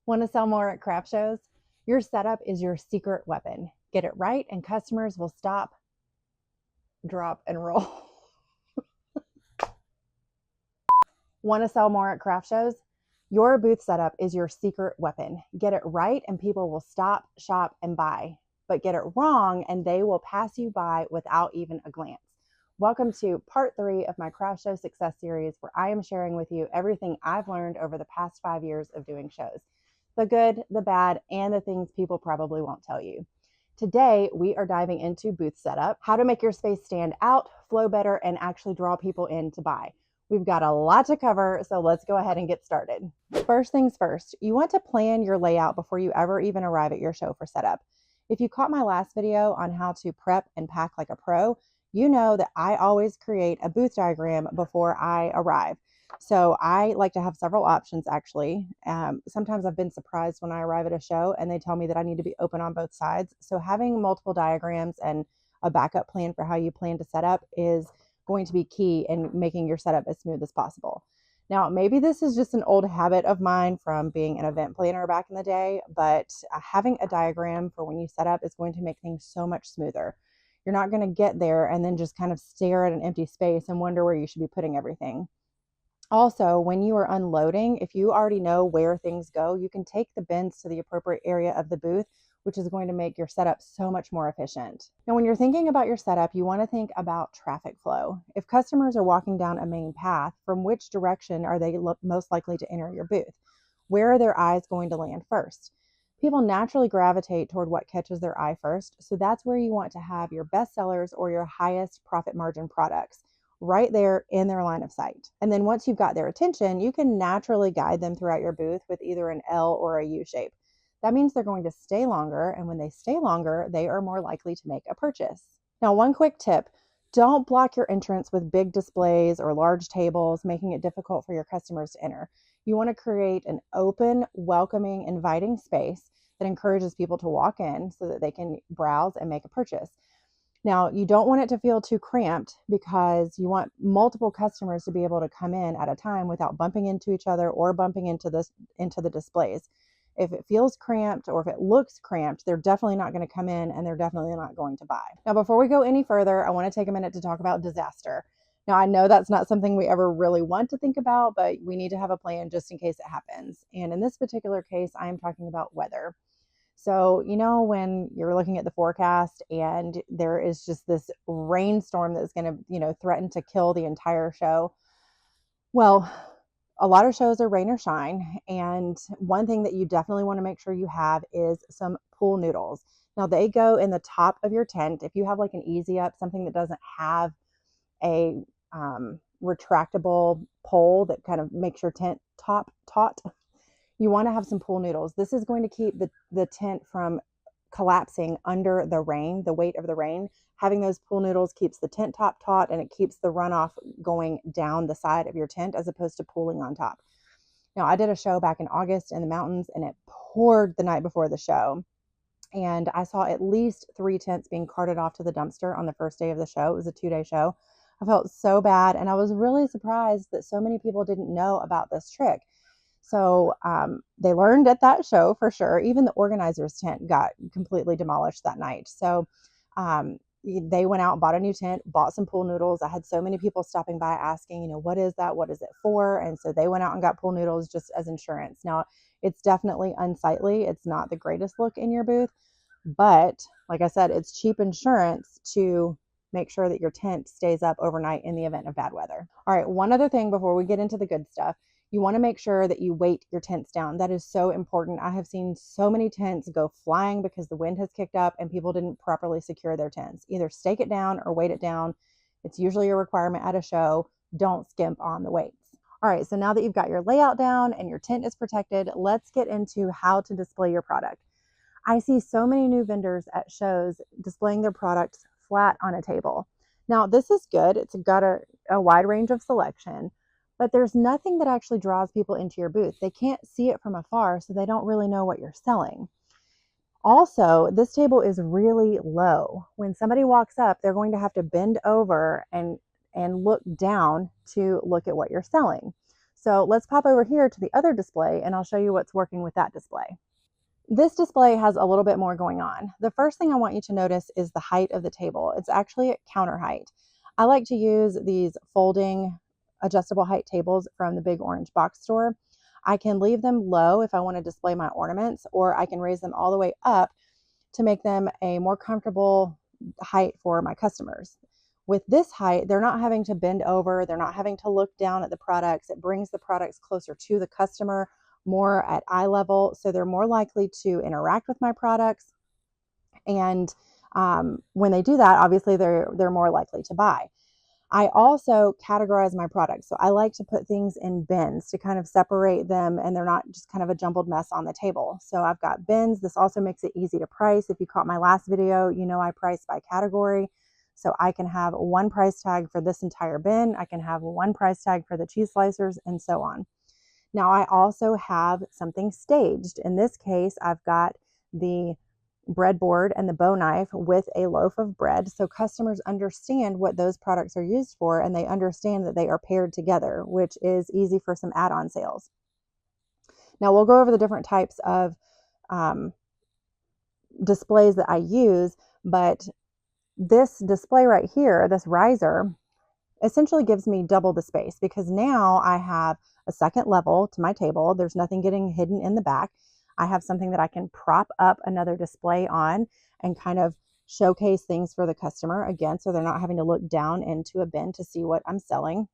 Want to sell more at craft shows? Your setup is your secret weapon. Get it right, and customers will stop, drop, and roll. Want to sell more at craft shows? Your booth setup is your secret weapon. Get it right, and people will stop, shop, and buy. But get it wrong, and they will pass you by without even a glance. Welcome to part 3 of my craft show success series, where I am sharing with you everything I've learned over the past 5 years of doing shows. The good, the bad, and the things people probably won't tell you. Today, we are diving into booth setup, how to make your space stand out, flow better, and actually draw people in to buy. We've got a lot to cover, so let's go ahead and get started. First things first, you want to plan your layout before you ever even arrive at your show for setup. If you caught my last video on how to prep and pack like a pro, you know that I always create a booth diagram before I arrive. So I like to have several options actually. Sometimes I've been surprised when I arrive at a show and they tell me that I need to be open on both sides. So having multiple diagrams and a backup plan for how you plan to set up is going to be key in making your setup as smooth as possible. Now, maybe this is just an old habit of mine from being an event planner back in the day, but having a diagram for when you set up is going to make things so much smoother. You're not going to get there and then just kind of stare at an empty space and wonder where you should be putting everything. Also, when you are unloading, if you already know where things go, you can take the bins to the appropriate area of the booth, which is going to make your setup so much more efficient. Now, when you're thinking about your setup, you want to think about traffic flow. If customers are walking down a main path, from which direction are they most likely to enter your booth? Where are their eyes going to land first? People naturally gravitate toward what catches their eye first, so that's where you want to have your best sellers or your highest profit margin products right there in their line of sight. And then once you've got their attention, you can naturally guide them throughout your booth with either an L or a U shape. That means they're going to stay longer, and when they stay longer, they are more likely to make a purchase. Now, one quick tip, don't block your entrance with big displays or large tables, making it difficult for your customers to enter. You want to create an open, welcoming, inviting space that encourages people to walk in so that they can browse and make a purchase. Now, you don't want it to feel too cramped because you want multiple customers to be able to come in at a time without bumping into each other or bumping into the displays. If it feels cramped or if it looks cramped, they're definitely not going to come in and they're definitely not going to buy. Now, before we go any further, I want to take a minute to talk about disaster. Now, I know that's not something we ever really want to think about, but we need to have a plan just in case it happens. And in this particular case, I'm talking about weather. So, when you're looking at the forecast and there is just this rainstorm that's going to, threaten to kill the entire show. Well, a lot of shows are rain or shine. And one thing that you definitely want to make sure you have is some pool noodles. Now, they go in the top of your tent. If you have like an easy up, something that doesn't have a retractable pole that kind of makes your tent top taut, you want to have some pool noodles. This is going to keep the tent from collapsing under the rain, the weight of the rain. Having those pool noodles keeps the tent top taut and it keeps the runoff going down the side of your tent as opposed to pooling on top. Now, I did a show back in August in the mountains and it poured the night before the show. And I saw at least 3 tents being carted off to the dumpster on the first day of the show. It was a 2-day show. I felt so bad. And I was really surprised that so many people didn't know about this trick. So they learned at that show for sure. Even the organizer's tent got completely demolished that night. So they went out and bought a new tent, bought some pool noodles. I had so many people stopping by asking, what is that? What is it for? And so they went out and got pool noodles just as insurance. Now, it's definitely unsightly. It's not the greatest look in your booth. But like I said, it's cheap insurance to make sure that your tent stays up overnight in the event of bad weather. All right, one other thing before we get into the good stuff. You want to make sure that you weight your tents down. That is so important. I have seen so many tents go flying because the wind has kicked up and people didn't properly secure their tents. Either stake it down or weight it down. It's usually a requirement at a show. Don't skimp on the weights. All right, so now that you've got your layout down and your tent is protected, let's get into how to display your product. I see so many new vendors at shows displaying their products flat on a table. Now, this is good. It's got a wide range of selection. But there's nothing that actually draws people into your booth. They can't see it from afar, so they don't really know what you're selling. Also, this table is really low. When somebody walks up, they're going to have to bend over and look down to look at what you're selling. So let's pop over here to the other display and I'll show you what's working with that display. This display has a little bit more going on. The first thing I want you to notice is the height of the table. It's actually at counter height. I like to use these folding adjustable height tables from the Big Orange Box Store. I can leave them low if I want to display my ornaments, or I can raise them all the way up to make them a more comfortable height for my customers. With this height, they're not having to bend over, they're not having to look down at the products. It brings the products closer to the customer, more at eye level, so they're more likely to interact with my products. And when they do that, obviously they're more likely to buy. I also categorize my products. So I like to put things in bins to kind of separate them and they're not just kind of a jumbled mess on the table. So I've got bins. This also makes it easy to price. If you caught my last video, you know I price by category. So I can have one price tag for this entire bin. I can have one price tag for the cheese slicers and so on. Now I also have something staged. In this case, I've got the breadboard and the bow knife with a loaf of bread, so customers understand what those products are used for and they understand that they are paired together, which is easy for some add-on sales. Now we'll go over the different types of displays that I use, but this display right here, this riser, essentially gives me double the space because now I have a second level to my table. There's nothing getting hidden in the back. I have something that I can prop up another display on and kind of showcase things for the customer again, so they're not having to look down into a bin to see what I'm selling.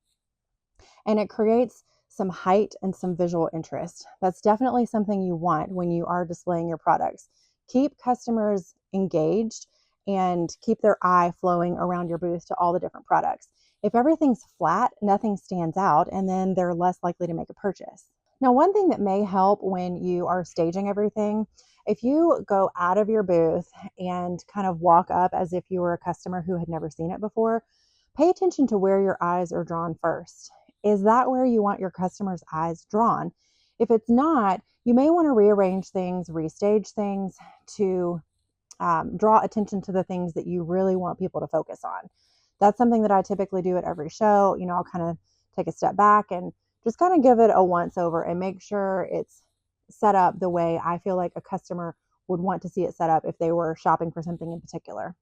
And it creates some height and some visual interest. That's definitely something you want when you are displaying your products. Keep customers engaged and keep their eye flowing around your booth to all the different products. If everything's flat, nothing stands out, and then they're less likely to make a purchase. Now, one thing that may help when you are staging everything, if you go out of your booth and kind of walk up as if you were a customer who had never seen it before, pay attention to where your eyes are drawn first. Is that where you want your customers' eyes drawn? If it's not, you may want to rearrange things, restage things to draw attention to the things that you really want people to focus on. That's something that I typically do at every show. You know, I'll kind of take a step back and just kind of give it a once over and make sure it's set up the way I feel like a customer would want to see it set up if they were shopping for something in particular.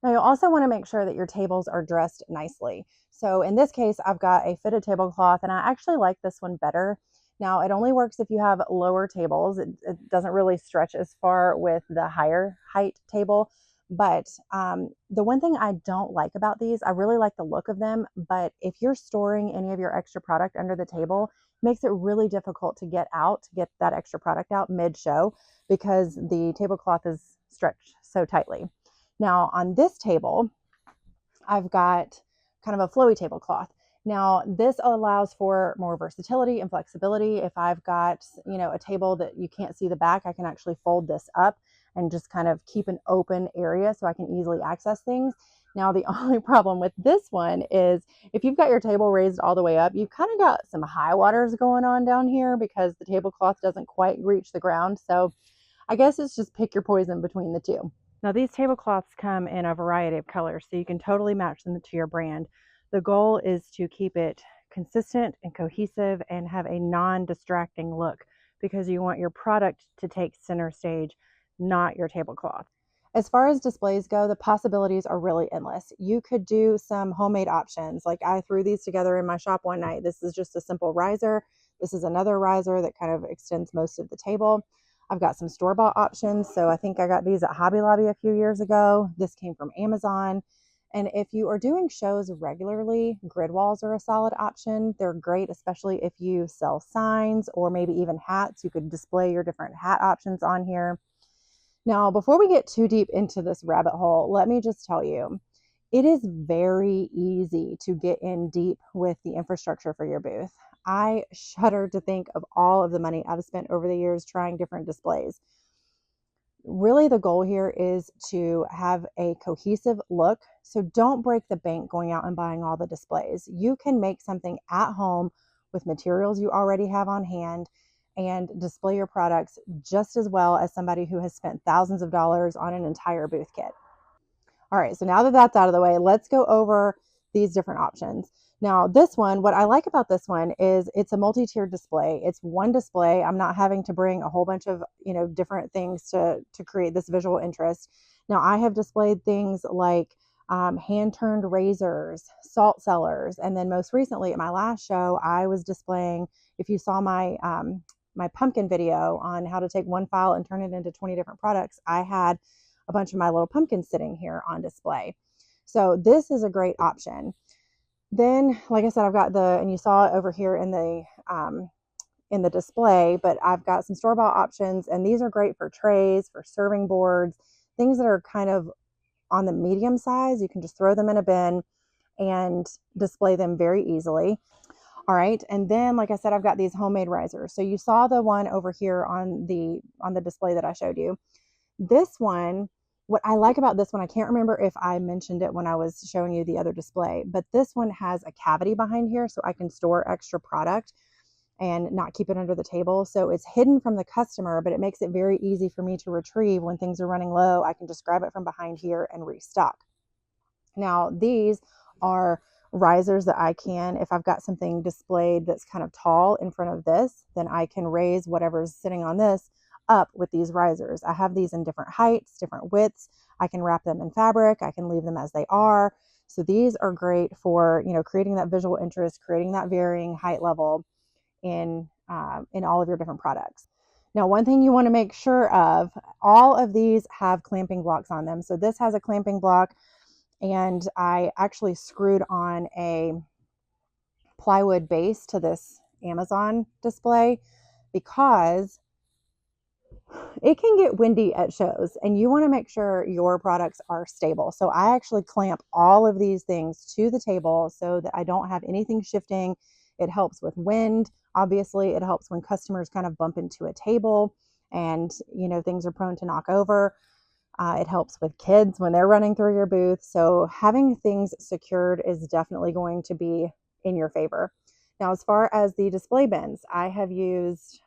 Now, you'll also want to make sure that your tables are dressed nicely. So in this case, I've got a fitted tablecloth, and I actually like this one better. Now, it only works if you have lower tables. It doesn't really stretch as far with the higher height table. But the one thing I don't like about these, I really like the look of them, but if you're storing any of your extra product under the table, it makes it really difficult to get that extra product out mid-show because the tablecloth is stretched so tightly. Now on this table, I've got kind of a flowy tablecloth. Now this allows for more versatility and flexibility. If I've got, a table that you can't see the back, I can actually fold this up and just kind of keep an open area so I can easily access things. Now, the only problem with this one is if you've got your table raised all the way up, you've kind of got some high waters going on down here because the tablecloth doesn't quite reach the ground. So I guess it's just pick your poison between the two. Now, these tablecloths come in a variety of colors, so you can totally match them to your brand. The goal is to keep it consistent and cohesive and have a non-distracting look because you want your product to take center stage, not your tablecloth. As far as displays go, the possibilities are really endless. You could do some homemade options. Like I threw these together in my shop one night. This is just a simple riser. This is another riser that kind of extends most of the table. I've got some store-bought options. So I think I got these at Hobby Lobby a few years ago. This came from Amazon. And if you are doing shows regularly, grid walls are a solid option. They're great, especially if you sell signs or maybe even hats. You could display your different hat options on here. Now, before we get too deep into this rabbit hole, let me just tell you, it is very easy to get in deep with the infrastructure for your booth. I shudder to think of all of the money I've spent over the years trying different displays. Really, the goal here is to have a cohesive look. So don't break the bank going out and buying all the displays. You can make something at home with materials you already have on hand and display your products just as well as somebody who has spent thousands of dollars on an entire booth kit. All right, so now that that's out of the way, let's go over these different options. Now this one, what I like about this one is it's a multi-tiered display. It's one display. I'm not having to bring a whole bunch of, different things to create this visual interest. Now I have displayed things like hand-turned razors, salt cellars, and then most recently at my last show, I was displaying, if you saw my pumpkin video on how to take one file and turn it into 20 different products, I had a bunch of my little pumpkins sitting here on display. So this is a great option. Then, like I said, I've got and you saw it over here in the display, but I've got some store-bought options, and these are great for trays, for serving boards, things that are kind of on the medium size. You can just throw them in a bin and display them very easily. All right, and then, like I said, I've got these homemade risers. So you saw the one over here on the display that I showed you. This one, what I like about this one, I can't remember if I mentioned it when I was showing you the other display, but this one has a cavity behind here so I can store extra product and not keep it under the table. So it's hidden from the customer, but it makes it very easy for me to retrieve when things are running low. I can just grab it from behind here and restock. Now, these are risers that I can, if I've got something displayed that's kind of tall in front of this, then I can raise whatever's sitting on this up with these risers. I have these in different heights, different widths. I can wrap them in fabric. I can leave them as they are. So these are great for, creating that visual interest, creating that varying height level in all of your different products. Now, one thing you want to make sure of, all of these have clamping blocks on them. So this has a clamping block, and I actually screwed on a plywood base to this Amazon display because it can get windy at shows and you want to make sure your products are stable. So I actually clamp all of these things to the table so that I don't have anything shifting. It helps with wind. Obviously, it helps when customers kind of bump into a table and, things are prone to knock over. It helps with kids when they're running through your booth. So having things secured is definitely going to be in your favor. Now, as far as the display bins, I have used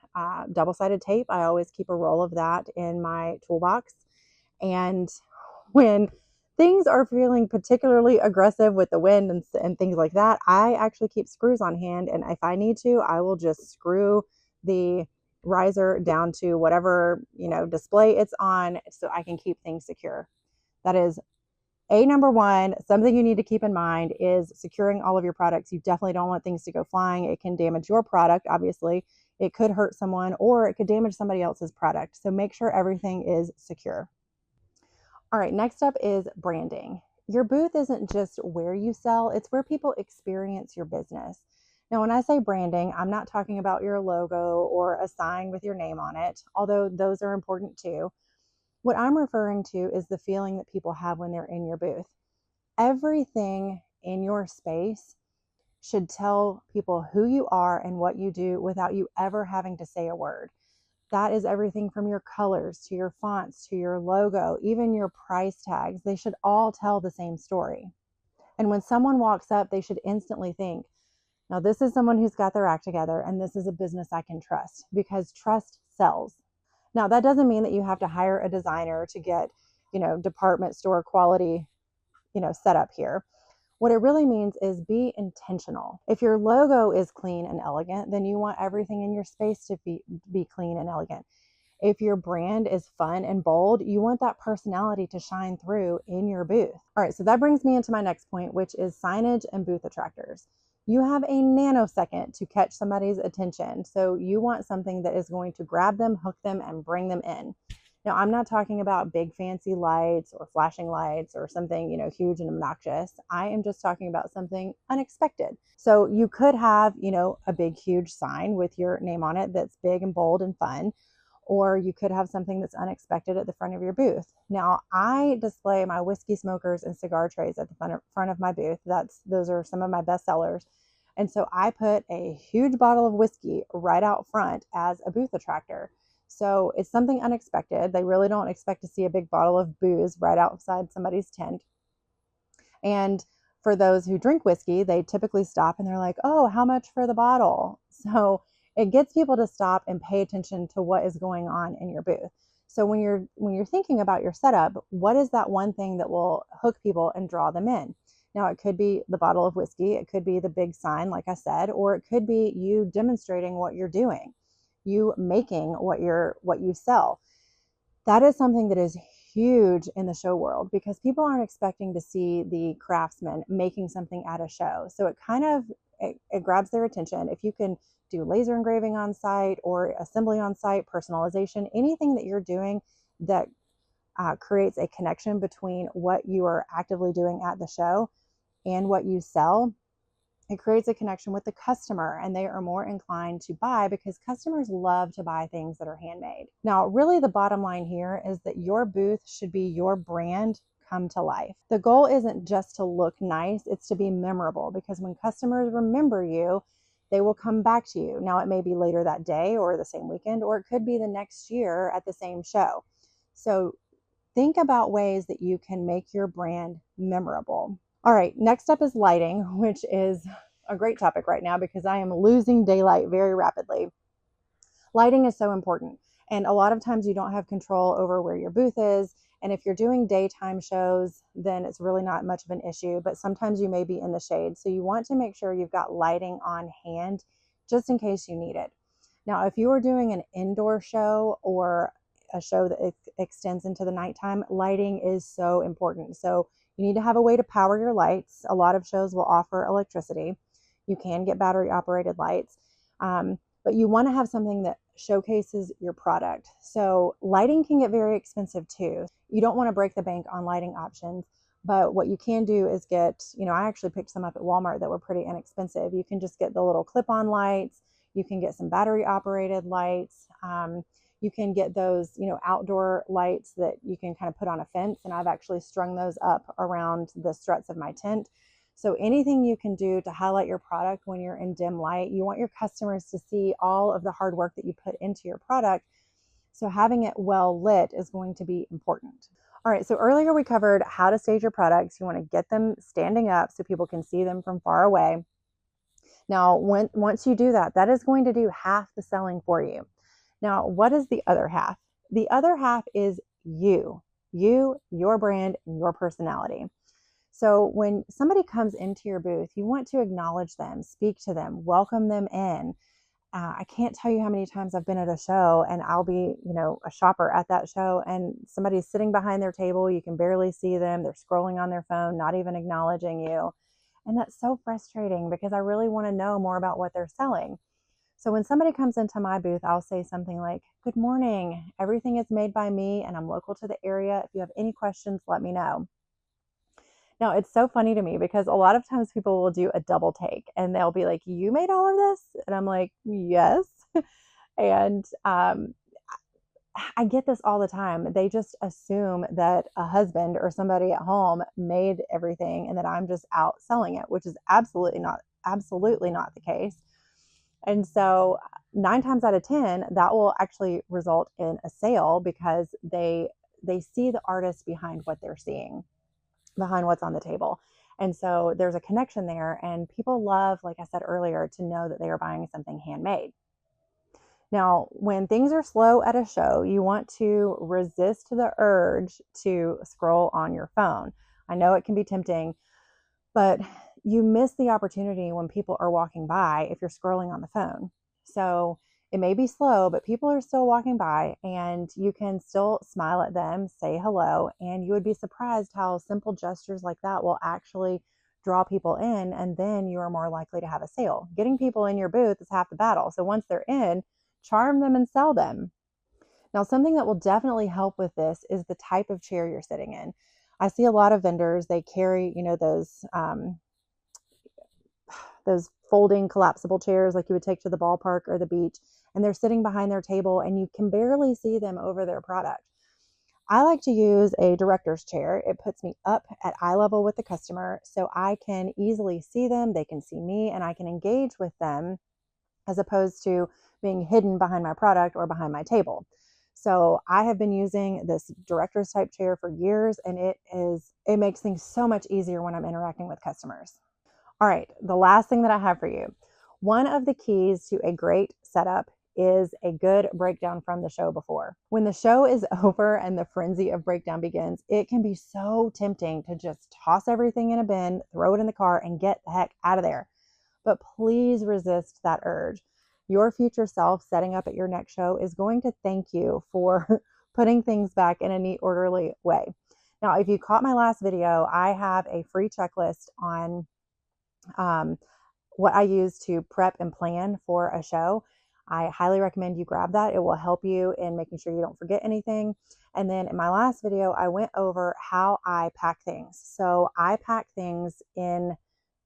double-sided tape. I always keep a roll of that in my toolbox. And when things are feeling particularly aggressive with the wind and things like that, I actually keep screws on hand. And if I need to, I will just screw the riser down to whatever, display it's on so I can keep things secure. That is number one, something you need to keep in mind is securing all of your products. You definitely don't want things to go flying. It can damage your product, obviously. It could hurt someone or it could damage somebody else's product. So make sure everything is secure. All right, next up is branding. Your booth isn't just where you sell, it's where people experience your business. Now, when I say branding, I'm not talking about your logo or a sign with your name on it, although those are important too. What I'm referring to is the feeling that people have when they're in your booth. Everything in your space should tell people who you are and what you do without you ever having to say a word. That is everything from your colors to your fonts to your logo, even your price tags. They should all tell the same story. And when someone walks up, they should instantly think, now this is someone who's got their act together and this is a business I can trust, because trust sells. Now, that doesn't mean that you have to hire a designer to get, department store quality, set up here. What it really means is be intentional. If your logo is clean and elegant, then you want everything in your space to be clean and elegant. If your brand is fun and bold, you want that personality to shine through in your booth. All right, so that brings me into my next point, which is signage and booth attractors. You have a nanosecond to catch somebody's attention. So you want something that is going to grab them, hook them, and bring them in. Now, I'm not talking about big fancy lights or flashing lights or something, huge and obnoxious. I am just talking about something unexpected. So you could have, a big, huge sign with your name on it that's big and bold and fun. Or you could have something that's unexpected at the front of your booth. Now, I display my whiskey smokers and cigar trays at the front of my booth. Those are some of my best sellers. And so I put a huge bottle of whiskey right out front as a booth attractor. So it's something unexpected. They really don't expect to see a big bottle of booze right outside somebody's tent. And for those who drink whiskey, they typically stop and they're like, oh, how much for the bottle? So it gets people to stop and pay attention to what is going on in your booth. So when you're thinking about your setup, what is that one thing that will hook people and draw them in? Now, it could be the bottle of whiskey, it could be the big sign, like I said, or it could be you demonstrating what you're doing, you making what you sell. That is something that is huge in the show world because people aren't expecting to see the craftsman making something at a show. So it grabs their attention. If you can do laser engraving on site or assembly on site, personalization, anything that you're doing that creates a connection between what you are actively doing at the show and what you sell, it creates a connection with the customer and they are more inclined to buy because customers love to buy things that are handmade. Now, really the bottom line here is that your booth should be your brand come to life. The goal isn't just to look nice, it's to be memorable because when customers remember you, they will come back to you. Now, it may be later that day or the same weekend, or it could be the next year at the same show. So think about ways that you can make your brand memorable. All right, next up is lighting, which is a great topic right now because I am losing daylight very rapidly. Lighting is so important. And a lot of times you don't have control over where your booth is. And if you're doing daytime shows, then it's really not much of an issue, but sometimes you may be in the shade. So you want to make sure you've got lighting on hand just in case you need it. Now, if you are doing an indoor show or a show that extends into the nighttime, lighting is so important. So you need to have a way to power your lights. A lot of shows will offer electricity. You can get battery operated lights, but you want to have something that showcases your product. So lighting can get very expensive too. You don't want to break the bank on lighting options, but what you can do is get, I actually picked some up at Walmart that were pretty inexpensive. You can just get the little clip-on lights. You can get some battery operated lights. You can get those, outdoor lights that you can kind of put on a fence. And I've actually strung those up around the struts of my tent. So anything you can do to highlight your product when you're in dim light, you want your customers to see all of the hard work that you put into your product. So having it well lit is going to be important. All right, so earlier we covered how to stage your products. You want to get them standing up so people can see them from far away. Now, once you do that, that is going to do half the selling for you. Now, what is the other half? The other half is you, your brand, and your personality. So when somebody comes into your booth, you want to acknowledge them, speak to them, welcome them in. I can't tell you how many times I've been at a show and I'll be, a shopper at that show and somebody's sitting behind their table. You can barely see them. They're scrolling on their phone, not even acknowledging you. And that's so frustrating because I really want to know more about what they're selling. So when somebody comes into my booth, I'll say something like, "Good morning. Everything is made by me and I'm local to the area. If you have any questions, let me know." Now, it's so funny to me because a lot of times people will do a double take and they'll be like, "You made all of this?" And I'm like, "Yes." And I get this all the time. They just assume that a husband or somebody at home made everything and that I'm just out selling it, which is absolutely not the case. And so 9 times out of 10, that will actually result in a sale because they see the artist behind what they're seeing, behind what's on the table. And so there's a connection there, and people love, like I said earlier, to know that they are buying something handmade. Now, when things are slow at a show, you want to resist the urge to scroll on your phone. I know it can be tempting, but you miss the opportunity when people are walking by if you're scrolling on the phone. So it may be slow, but people are still walking by and you can still smile at them, say hello, and you would be surprised how simple gestures like that will actually draw people in, and then you are more likely to have a sale. Getting people in your booth is half the battle. So once they're in, charm them and sell them. Now, something that will definitely help with this is the type of chair you're sitting in. I see a lot of vendors, they carry, those folding collapsible chairs like you would take to the ballpark or the beach, and they're sitting behind their table and you can barely see them over their product. I like to use a director's chair. It puts me up at eye level with the customer so I can easily see them, they can see me, and I can engage with them as opposed to being hidden behind my product or behind my table. So I have been using this director's type chair for years, and it makes things so much easier when I'm interacting with customers. All right, the last thing that I have for you. One of the keys to a great setup is a good breakdown from the show before. When the show is over and the frenzy of breakdown begins, it can be so tempting to just toss everything in a bin, throw it in the car, and get the heck out of there. But please resist that urge. Your future self setting up at your next show is going to thank you for putting things back in a neat, orderly way. Now, if you caught my last video, I have a free checklist on what I use to prep and plan for a show. I highly recommend you grab that. It will help you in making sure you don't forget anything. And then in my last video, I went over how I pack things. So I pack things in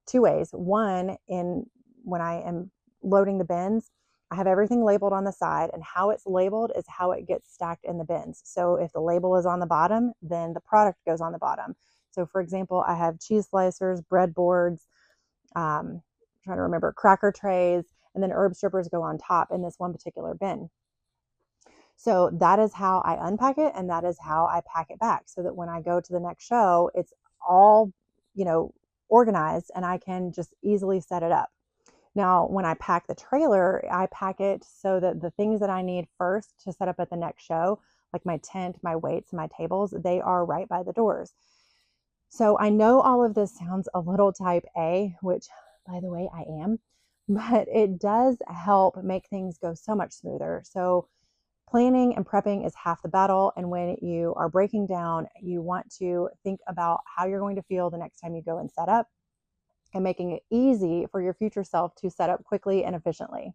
two ways. One, in when I am loading the bins, I have everything labeled on the side, and how it's labeled is how it gets stacked in the bins. So if the label is on the bottom, then the product goes on the bottom. So for example, I have cheese slicers, bread boards, trying to remember, cracker trays, and then herb strippers go on top in this one particular bin. So that is how I unpack it, and that is how I pack it back, so that when I go to the next show, it's all, organized, and I can just easily set it up. Now, when I pack the trailer, I pack it so that the things that I need first to set up at the next show, like my tent, my weights, my tables, they are right by the doors. So I know all of this sounds a little type A, which, by the way, I am, but it does help make things go so much smoother. So planning and prepping is half the battle. And when you are breaking down, you want to think about how you're going to feel the next time you go and set up, and making it easy for your future self to set up quickly and efficiently.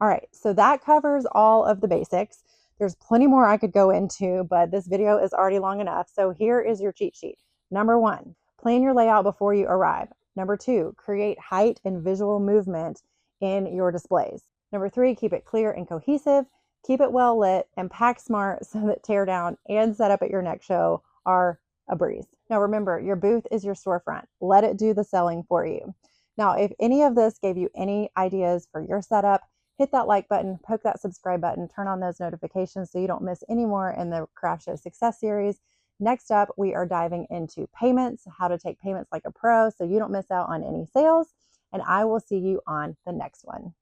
All right, so that covers all of the basics. There's plenty more I could go into, but this video is already long enough. So here is your cheat sheet. Number 1, plan your layout before you arrive. Number 2, create height and visual movement in your displays. Number 3, keep it clear and cohesive. Keep it well lit and pack smart so that tear down and set up at your next show are a breeze. Now remember, your booth is your storefront. Let it do the selling for you. Now, if any of this gave you any ideas for your setup, hit that like button, poke that subscribe button, turn on those notifications so you don't miss any more in the Craft Show Success Series. Next up, we are diving into payments, how to take payments like a pro so you don't miss out on any sales. And I will see you on the next one.